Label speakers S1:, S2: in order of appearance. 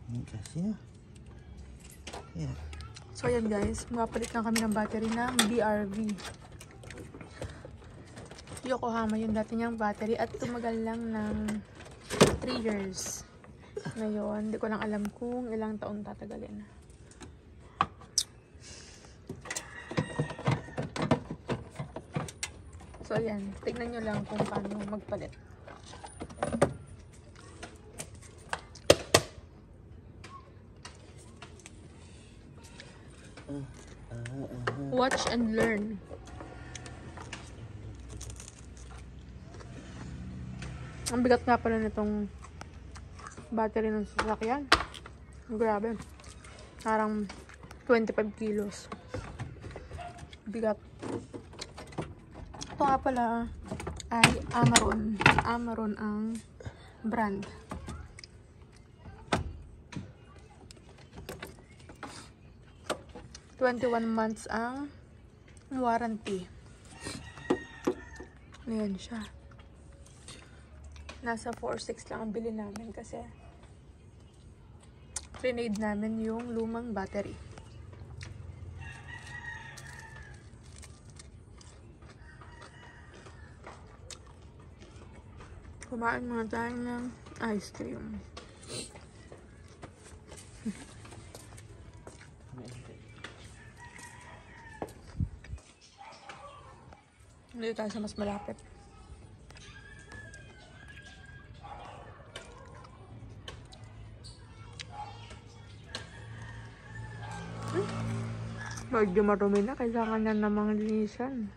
S1: Ini kasih ya. Ya.
S2: So ayan guys, magapalit lang kami ng battery ng BRV. Yokohama yung dati niyang battery at tumagal lang ng 3 years. Ngayon, hindi ko lang alam kung ilang taon tatagalin. So ayan, tignan nyo lang kung paano magpalit. Watch and learn. Ang bigat nga pala nitong battery ng sasakyan. Grabe. Parang 25 kilos. Bigat. Ito nga pala ay Amaron. Amaron ang brand. $21 months ang warranty. Ayan siya. Nasa 4.6 lang ang bili namin kasi trinade namin yung lumang battery. Kumain muna tayo ng ice cream. Dito tayo sa mas malapit. Medyo marumi na. Kailangan na namang linisan.